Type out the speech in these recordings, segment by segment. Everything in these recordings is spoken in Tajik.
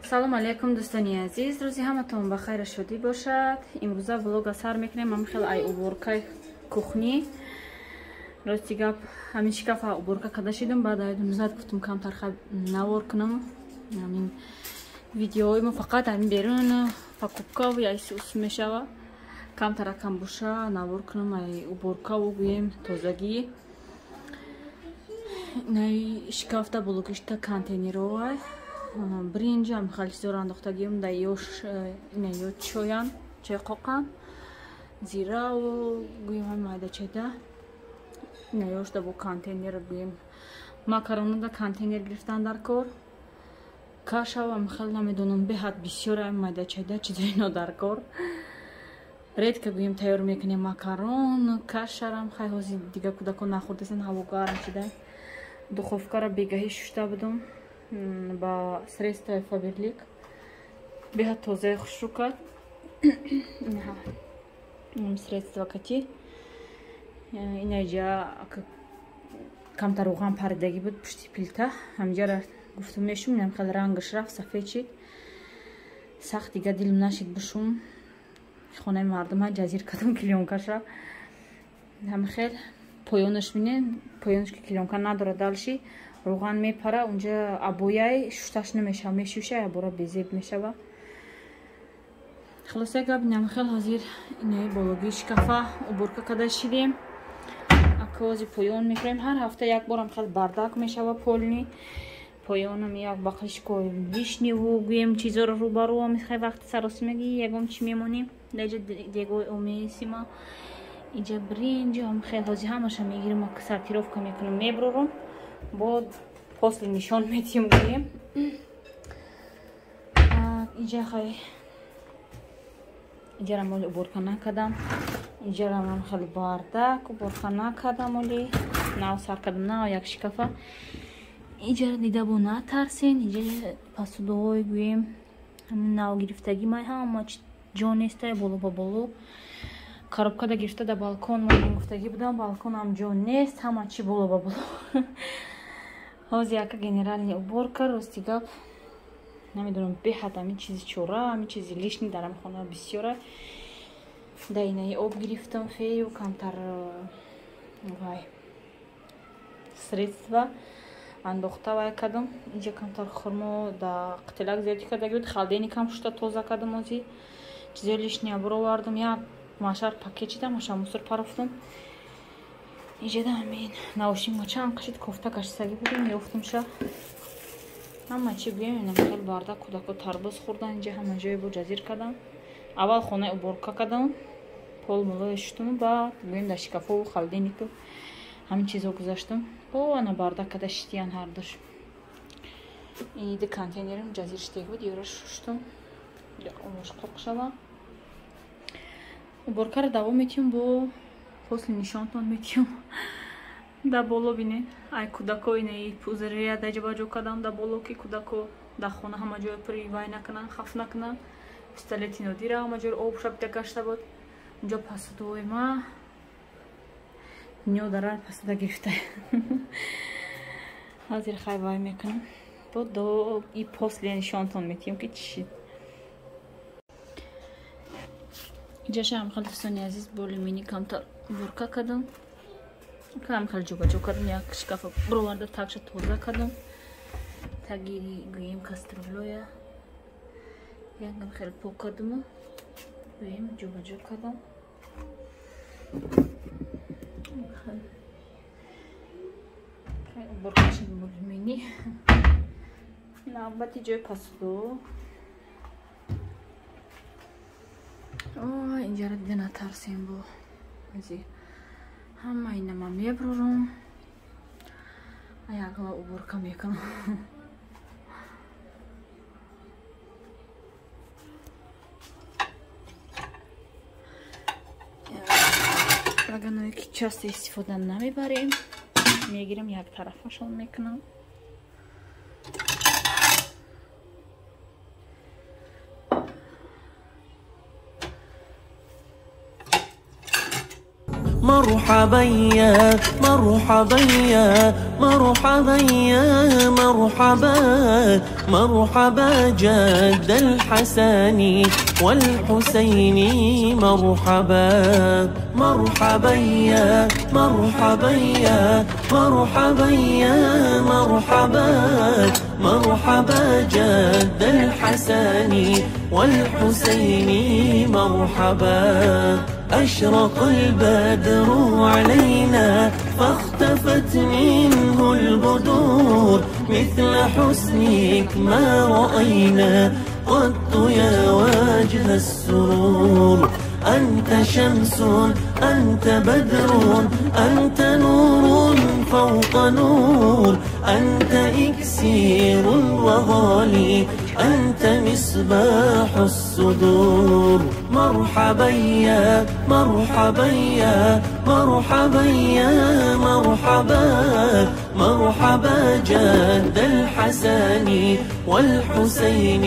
салом алейкум дӯстони азиз, рӯзи ҳаматон ба хайр шодӣ бошад. имрӯза влога сар мекунем. ҳам хел ай уборкаи кухни. рости гап ҳамин шикафа уборка карда шидам. баъд ай думзад гуфтам камтар хай навор кунам. ҳамин видеои мо фақат ҳамин берун покупка я ус мешава. камтара кам боша навор кунам ай уборка ву гӯем тозагӣ. най шикафта блокишта контейнеровай бринҷ ам хали чизоро андохтагиам да ёш ина ё чоян чой қоқан зираву гӯем ҳам майдачеда ина ёш да бо контейнер гӯем макарони да контейнер гирифтан дар кор кашавам хел намедонам беҳад бисёр ам майдачеда чизои ино дар кор редка гӯем тайёр мекунем макарон кашарам хай ҳозир дига кӯдакон нахӯрдасен ҳаво гарм шуда духовкара бегаҳӣ шушта будам ба средствои фаберлик беҳад тозаи хушрӯ кард. средство кати инаҷа камтар руған паридагӣ буд пушти пилта ҳамҷара гуфтум мешум инам хел рангаш рафт сафед шид сахт дига дилм нашид бушум хонаи мардума ҷазир кардам клёнкаша ҳам хел поёнаш бинен поёнаш ки клёнка надорад далши руған мепара унҷа абояй шушташ намешава мешӯшай абора безеб мешава. хулоса гап инам хел ҳозир инаи бологии шикафа уборка карда шидем. акози поён мекунем ҳар ҳафта як борам хел бардак мешава полни поёнам як бақлишкои вишневу гӯем чизоро рӯбарӯа мехай вақти саросимагӣ ягон чи мемонем даҷа дегои омесима инҷа бринҷам хел ҳозир ҳамаша мегирам сортировка мекунам меброрам бо после нишон метиҳам гӯем инҷа хай инҷара моли уборка накардам инҷара ман хеле бардак уборка накардам оли нав сар кардам на як шикафа инҷара дида бо натарсен инҷа посудоҳои гӯем ҳамин нав гирифтагӣ май ҳама ҷо нестай боло ба боло коробкада гирифта да балкон ман гуфтагӣ будам балконам ҷо нест ҳама чи боло ба боло ҳозир яка генеральни уборка рости гап намедонам беҳад ҳамин чизи чора ҳамин чизи лишни дар ҳамин хона бисёра да инаи об гирифтам фею камтар вай средства андохта вай кардам инҷа камтар хурмо да қитилак зиёдӣ кардаги буд халдени кам шушта тоза кардам ҳозир чизои лишни абуровардам як машар пакет чида маша мусор парафтам инҷа да ҳамин наушинма чанд қашид кофта кашисагӣ будем ёфтам ша ҳама чи гӯем инам хел барда кӯдако тарбуз хӯрдан инҷа ҳама ҷое бо ҷазир кардам аввал хонаи уборка кардам пол молоя шуштам баъд гӯем дар шикафову халденику ҳамин чизо гузаштам бо ана барда карда шитиян ҳардуш иди контейнерам ҷазир штег буд ёра шуштам омош қоқ шава уборкаро давом метиҳам бо после нишонтон метиҳам да боло бинед ай кӯдако инаи пузырия да ҷабаҷо кардам да боло ки кӯдако да хона ҳама ҷоя пури вай накунан хаф накунан пистолети нодира ҳама ҷоро об шабида гашта буд унҷа посудои ма дунё дарар посуда гирифта ҳозир хай вай мекунам бо до и после нишонтон метиҳам ки чи шид ҷашам хел дӯстони азиз боли мини камтар уборка кардам кам хел ҷобаҷо кардам як шикафа бироварда такша тоза кардам таги гӯем каструлоя ягам хел пок кардаму гӯем ҷобаҷо кардам уборка шид боли мини навбати ҷои посудо инҷара дида натарсем бо ҳозир ҳама инама меброрам якла уборка мекунам лаганое ки часто истифода намебарем мегирам як тарафашон мекунам مرحبا يا مرحبا يا مرحبا يا مرحبا مرحبا جد الحسن والحسين مرحبا مرحبا يا مرحبا يا مرحبا يا مرحبا مرحبا جد الحسن والحسين مرحبا أشرق البدر علينا فاختفت منه البدور مثل حسنك ما رأينا قط يا وجه السرور أنت شمس أنت بدر أنت نور فوق نور أنت إكسير وغالي أنت مصباح الصدور مرحبا يا مرحبا يا مرحبا يا مرحبا مرحبا جد الحسن والحسين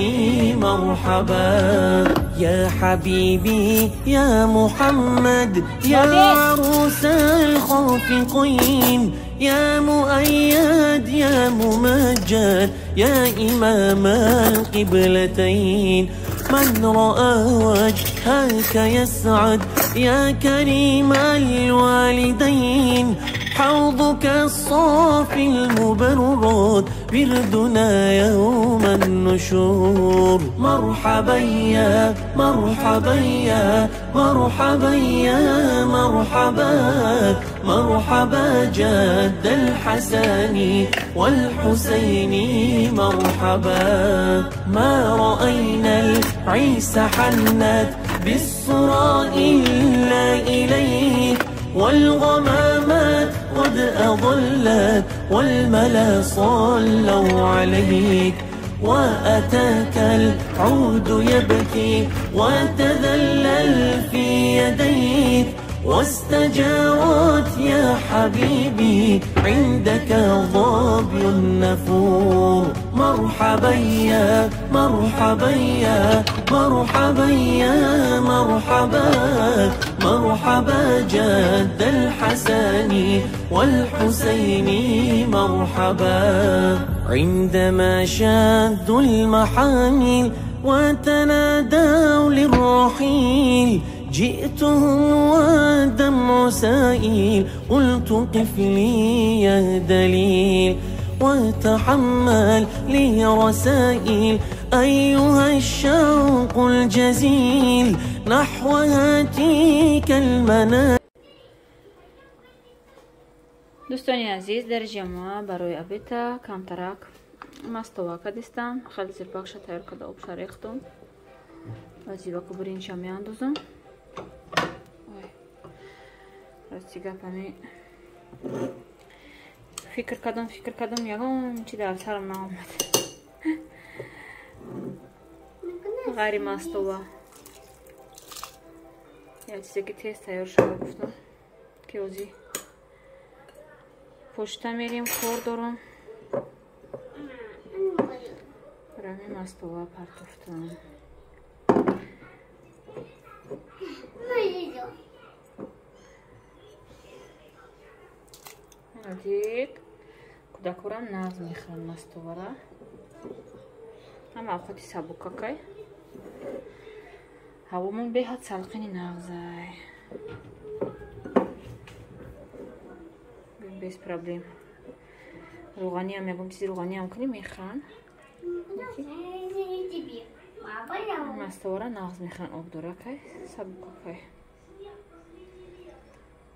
مرحبا يا حبيبي يا محمد يا عروس الخافقين يا مؤيد يا ممجد يا إمام القبلتين من رأى وجهك يسعد يا كريم الوالدين حوضك الصافي المبرد بردنا يوم النشور مرحبا يا مرحبا يا مرحبا يا مرحبا مرحبا جد الحسن والحسين مرحبا ما رأينا العيس حنت بالصرى إلا إليك والغمامات قد أضلت والملا صلوا عليك وأتاك العود يبكي وتذلل في يديك واستجارت يا حبيبي عندك ظبي النفور مرحبا يا مرحبا يا مرحبا يا مرحبا مرحبا جد الحسن والحسين مرحبا عندما شادوا المحامل وتنادوا للرحيل جئتهم ودمع سائل قلت قف لي يا دليل وتحمل لي رسائل أيها الشوق الجزيل نحو هاتيك المنام. دوستانی عزیز در جمع برای ابیتا کمترک مستوا کردستم خیلی زیربخش تیار کرده آب ریختم و زیبا که برینشا میاندازم راستی گپمی فکر کردم یگان چی در سرم نامد غیری مستوا یا چیزی که تیز تیار شده گفتم که اوزی پشتا میریم کار دارم برمی مستوا پرتفتم دید کودکورم نغز میخوان مستوا را هم اوقاتی سبوکاکای هوامون به حد سلقینی نغزای без проблем. روغنی هم میگم چیزی روغنی هم کنی میخوان مستوا را نغز میخوان آب داره که سبوکاکای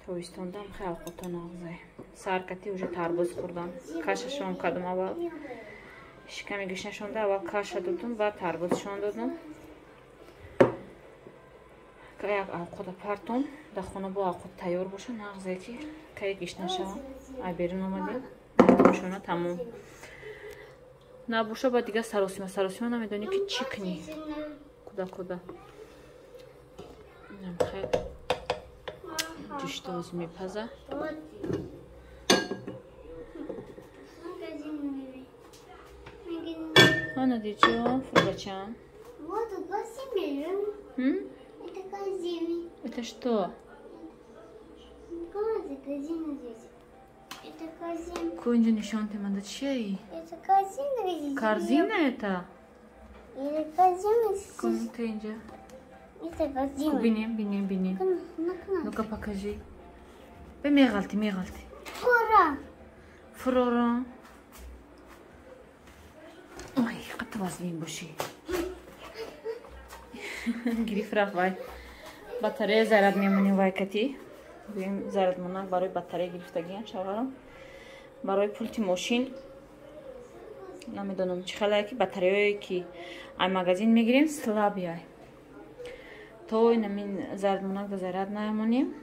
تویستوندم خیلی اوقاتا نغزای سرکتی уже тарбуз خوردم کاششون کردم اول شکمی گشنه شونده اول کاش دادم بعد тарбузشون دادم که یک اوقات پرتم در خونه با اوقات تیار باشه نغزه که گشنه شوم ای بیرون اومدیم شونه تمام نباشه با دیگه سراسیمه نمیدونی که چی کنی کدا اینم خیلی جشتاز میپزه Ana diyeceğim Фургачан. Вот тут посмотрим. Это козины. Это что? Корзина здесь. Это корзина. Коинжа нишон темада чей? Это корзина здесь. Корзина это? Или корзина здесь. Коинжа. Это корзина. Бини. Ну-ка покажи. Мегалти. Фрора. Ой, как вазлин боши. Грифрах вай. Батарея заряд мемони вай кати. Гуем заряд монак барои батарея гирифтагиам шаварам. Барои пулти мошин. Намедонам чӣ хеле ки батареяе ки ай магазин мегирем слаб яй. То инамин заряд монак да заряд намонем.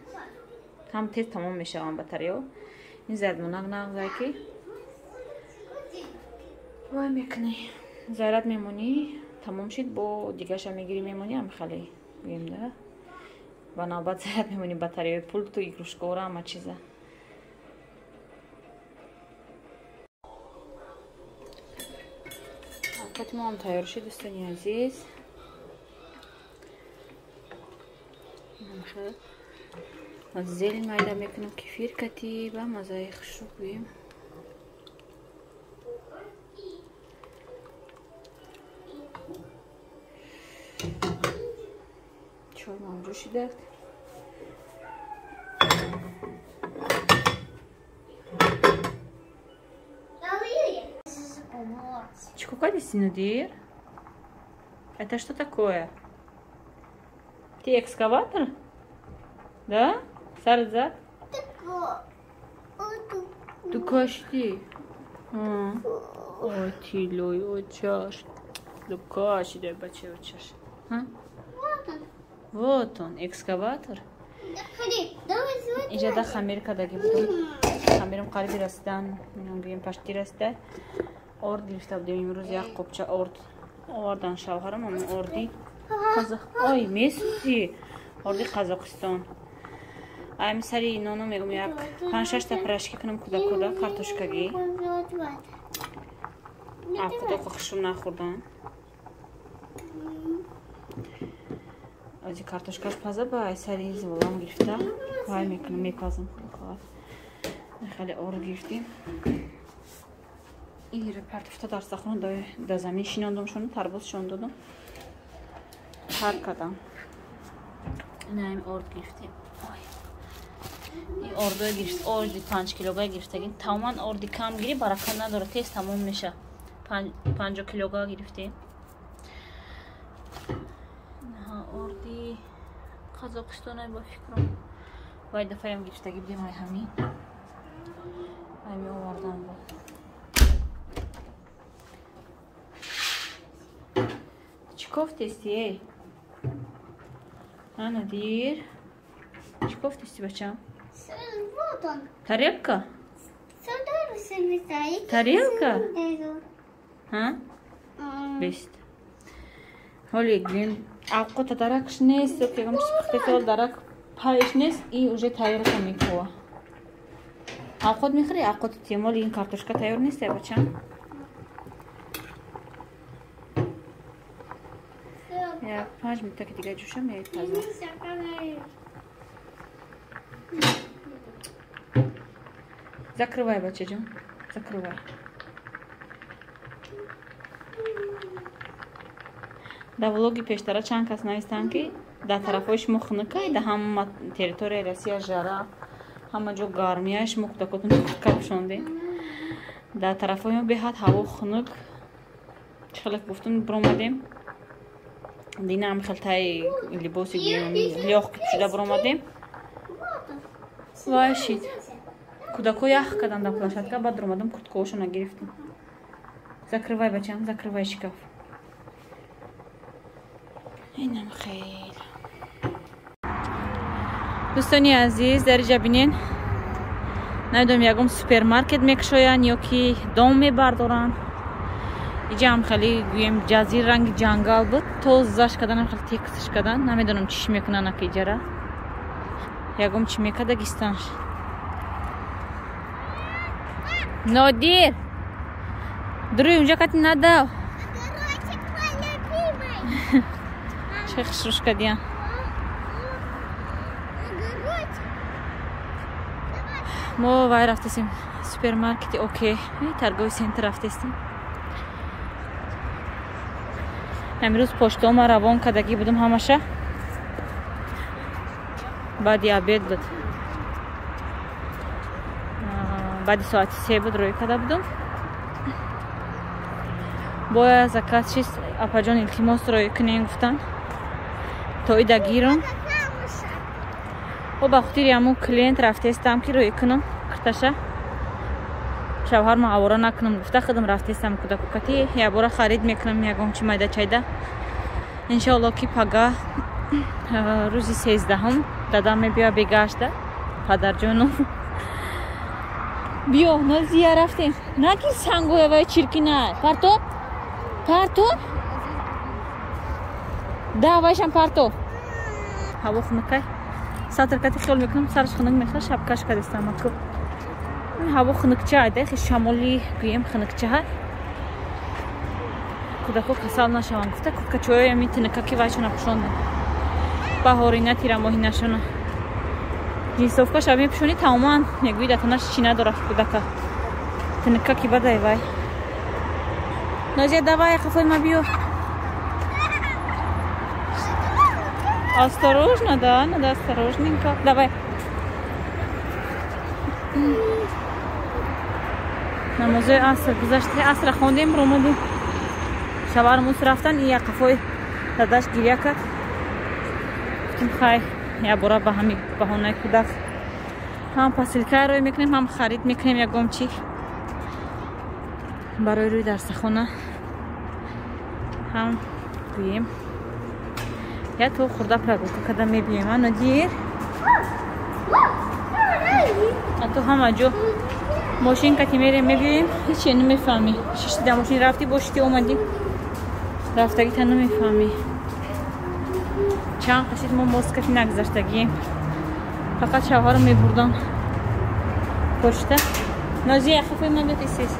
Ҳам тез тамом мешавам батарея. Ин заряд монак нағзай ки вай мекунӣ. Заряд мемонӣ тамом шид бо дигаша мегирӣ мемонӣ ам хеле гуем да. Ба навбат заряд мемонӣ батареяи пулту игрушкаҳоро ҳама чиза. Ҳаракати мо ҳам тайёр шид дӯстони азиз. аз зелен майда мекунам кефир кати ба маззаи хушрук гӯем. чой мам ҷӯшидааст. Сколько действительно дыр? Это что такое? Ты экскаватор? Да? Сарзак? Ты кашти? Ой, тилой, ой, чаш. Да каши, дай баче, ой, чаш. Вот он, экскаватор. Инжа да хамир кадаги будем. Хамирам қариби расидан, гӯем пашти расида. Орд гирифта будем имрӯз як қопча орд овардан шавҳарам. Ама орди ой месси орди Қазоқистон. Ай мисари ноно мегум як 5-6 та пирашки кунам куда картошкаги. Куда хушрум нахӯрдан. Ази картошкаш паза ба ай сари зволам гирифта. Вай мекунам мепазам. Хеле орд гирифтим. ир картофта дар сахно да замин шинондум шуну тарбуз шондудум. Пар кардам. Наим орд гирифтим. ин ордо гирифт орди 5 килога гирифтагин. Тамоман орди кам гири барака надора, тез тамом меша. 50 килога гирифтим. орди Қазоқистон ба фикрам. Вай дафаям гирифтаги будем ай ҳамин. Ай меовардам бо. Кофтести, эй? Надир. Кофтести, бачам? Вот он. Тарелка? Тарелка? Бест. Холи, гвим. Авқота даракш нест, окегам шпахтетол дарак пайш нест, и уже тарелка микова. Авқот михри, авқот тимоли ин картошка тайёр нест, эй, бачам? Я 5 минут так дига ҷӯшам мепазам. Закрывай, бачаҷон. Закрывай. Да влоги пештара чанд кас навистанд ки дар тарафҳои шумо хунукай, да ҳама территорияи Россия жара, ҳама ҷо гармияи шумо кӯдакотон капшондем. Дар тарафҳои мо беҳад ҳаво хунук. Чӣ хеле гуфтум биромадем. Динам хелтай либоси лёгки пӯшида биромадем. Вай шид. Кӯдако ях кардан дар площадка, баъд омадам курткаҳошона гирифтем. Закрывай, бачам, закрывай шкаф. Инам хейр. дӯстони азиз, дар инҷа бинен. Намедонам ягон супермаркет мекушоянд ё ки дом мебардоранд. Иҷа ҳам хеле гӯем ҷазир ранги ҷангал буд. Тозаш карданам хеле текстш кардан. Намедонам чиш мекунанд аки иҷара. Ягом чӣ мекардагистан. Нодир! Дуруй, унҷа кати надав. Чӣ хушрӯш кардиям. мо вай рафтесим супермаркети окей торговый центр рафтесим. امروز پشتوم روان کردگی بودم همشه بعدی عبید بود بعدی ساعت 3 بود روی کرده بودم باید زکات چیست اپا جان التماس روی کنین گفتن تا ایده گیرم و بخاطر همون کلینت رفته استم که روی کنم کرتشه شوهر ما عوارا نکنم گفته خودم رفته استم کدکتی یا بارا خرید میکنم یکم چی مایده چایده انشاءالله که پگاه روزی 13 دادم بیا بگشته پدر جانم بیا نازیه رفتیم نگیر سنگوه وای چیرکی نه پرتو ده وایشم پرتو هوا خنکه ساتر کتی خیال میکنم سرش خنک میخواه شبکش کردستم اکو هوا خنکچه هایده خیلی شمالی گویم خنکچه های کودکو کسال نشوان گفته کودکچوی همی تنککی وایشون اپشونده بهاری نه تیره ماهی نشونه جینسوفکا شبیه پشونی تماما میگوید اتناش چی نداره کودکا تنککی بده وای نازیه давай خفای ما بیو осторожно да надо осторожненько давай намозе аср гузашти аср хондем ромадим шавармус рафтан и якафой дадаш гирия кард гуфтим хай я бора ба ҳами баҳонаи кӯдак ҳам посилкаи рӯй мекунем ҳам харид мекунем ягом чи барои рӯи дарсахона ҳам гӯем я то хурда прогулка када мебием а надир а то ҳама ҷо мошинка ки мерем мебием ҳече намефаҳмӣ шишти да мошин рафтӣ бошити омадӣ рафтагита намефаҳмӣ чанд қашид мо москафи нагзаштагием фақат шавҳарро мебурдам почта нозия хафои ман бетисис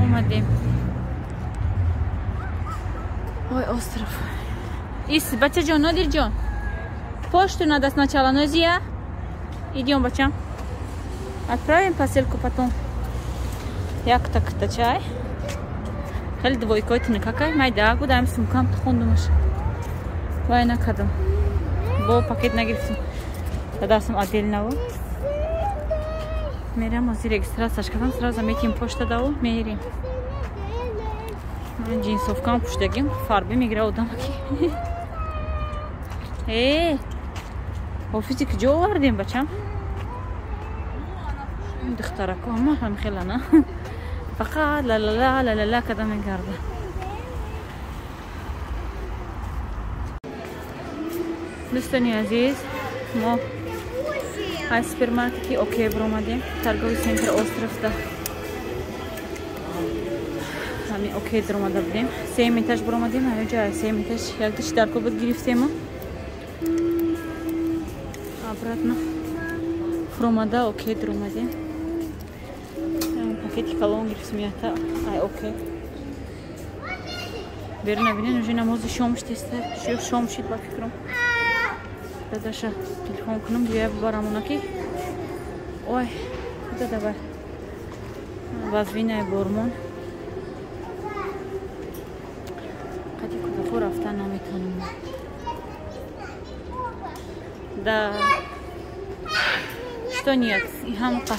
омадем ой остров ис бача ҷон нодир ҷон пошту надо сначала нозия идём бачам отправим посылку потом як такта чай хеле двойкой тинкакай майда будаем сумкам хондумаш вай накадам бо пакет нагирифтим дадасам отдельного мерам ози регистрация кардам сразу метим почта даво мерим джинсовкам пуштагим фарби мегира одамаки офиси куҷо овардем бачам духтарако ҳама ҳамхелана фақат ла када мегарда дӯстони азиз мо аз супермаркети окей биромадем торговый центр островда ҳами окей биромада будем 3 этаж биромадем ҳамаҷо 3 этаж якташ даркобат гирифтему обратно хромада окей биромадем пакети калон гирифтем ята ай окей бери набинен уже намози шом штеста шом шид ба фикрам дадаша телефон кунам бия бибарам унаки ой куда давай вазвинаи бормон қади кудафо рафта наметонам да что нет и ҳамқа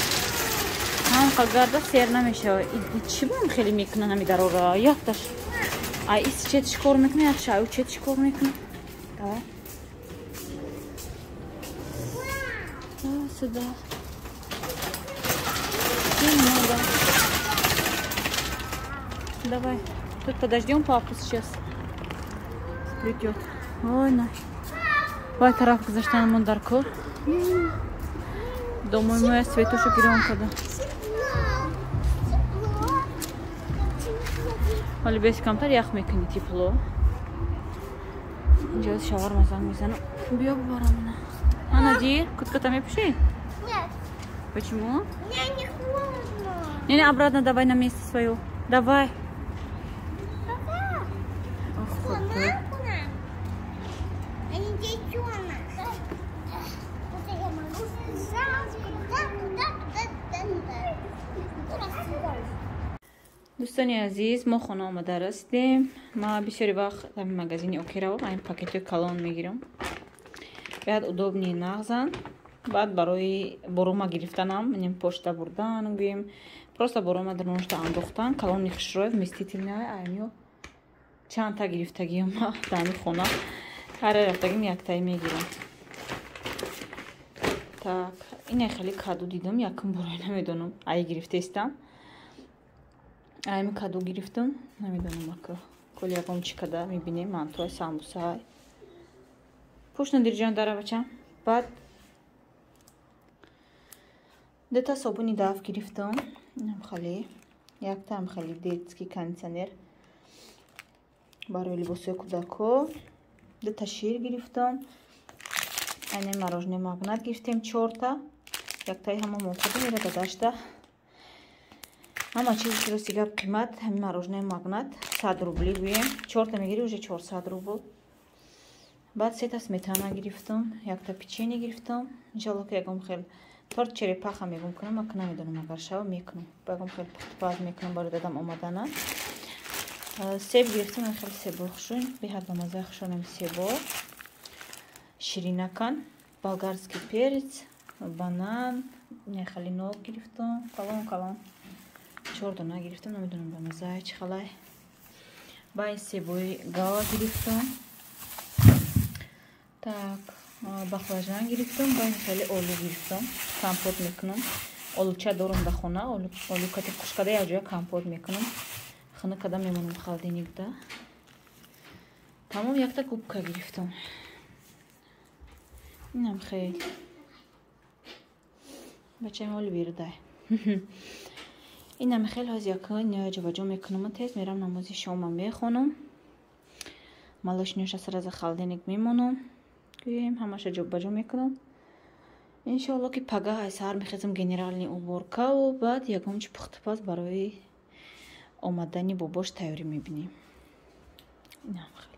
гарда сер намешавад чӣ бом хеле мекунан ҳами дарора якташ ай ис че чикор мекуна якша аю че чикор мекуна давай сюда немного давай тут подождем папу сейчас придет ой на вай тараф гузаштанам он дар кор домои моя светошу гирон када ҳоли беси камтар ях мекунӣ тепло инҷо шаварма занг мезанам биё бибарам ина анадир куртката мепӯшӣ Нет. почему Мне не холодно. не обратно давай на место свое давай Куда? Ох, крутой. Куда? دوستانی عزیز ما خانه آمده رسیدیم. ما بسیاری وقت در مغازین اوکیرا این پاکت کلان میگیرم. بعد удобнее нагзан. بعد برای بروما گرفتنم منیم پشت بردن گویم просто борома дар ношта андохтан калони хушроев вместительная айнио чанд та гирифтагиам дар хона ҳар рафтагим яктай мегирам. Так ина хеле каду дидам якм бораи намедонам ай гирифтестам айми каду гирифтам намедонам ака коли ягом чӣ када мебинем мантои самбусай пушна дирҷан даравачам. баъд дета собуни даф гирифтам инам хали яктам хали детский кондиционер барои либосои кӯдако. дета шир гирифтам. айне мороженое магнат гирифтем 4 та яктаи ҳама мохуда мерада дашта ҳама чизро сигаб қимат ҳами мороженое магнат 100 рубли гӯем 4 та мегири уже 400 рубл. баъд 3 та сметана гирифтам. якта печенье гирифтам. иншалло ки ягом хел торт черепаха мегум кунам ака намедонам агар шава мекунам ягом хел пухтупаз мекунам барои дадам омадана. себ гирифтам хел себо хушун беҳад ба мазаи хушонам себо ширинакан болгарский перец банан нехали нок гирифтам калон 4 дона гирифтам намедонам ба мазаи чӣ халай. баъд себои гава гирифтам. так баклажан гирифтам. баъд хеле олу гирифтам компот мекунам. олуча дорам дар хона олу кати хушкада якҷоя компот мекунам хана када мемонам холодильникда. тамом якта губка гирифтам. инам хел бачаи ҳоли вирдай инам хел ҳоз якин ҷаваҷо мекунам тез мерам намози шома мехонам малашнёша сараза холодильник мемонам гӯем ҳамаша ҷобаҷо мекунам. иншоалло ки пага ай саҳар мехезам генерални уборкаву баъд ягомчи пухтупаз барои омадани бобош тайёрӣ мебинем. инам хел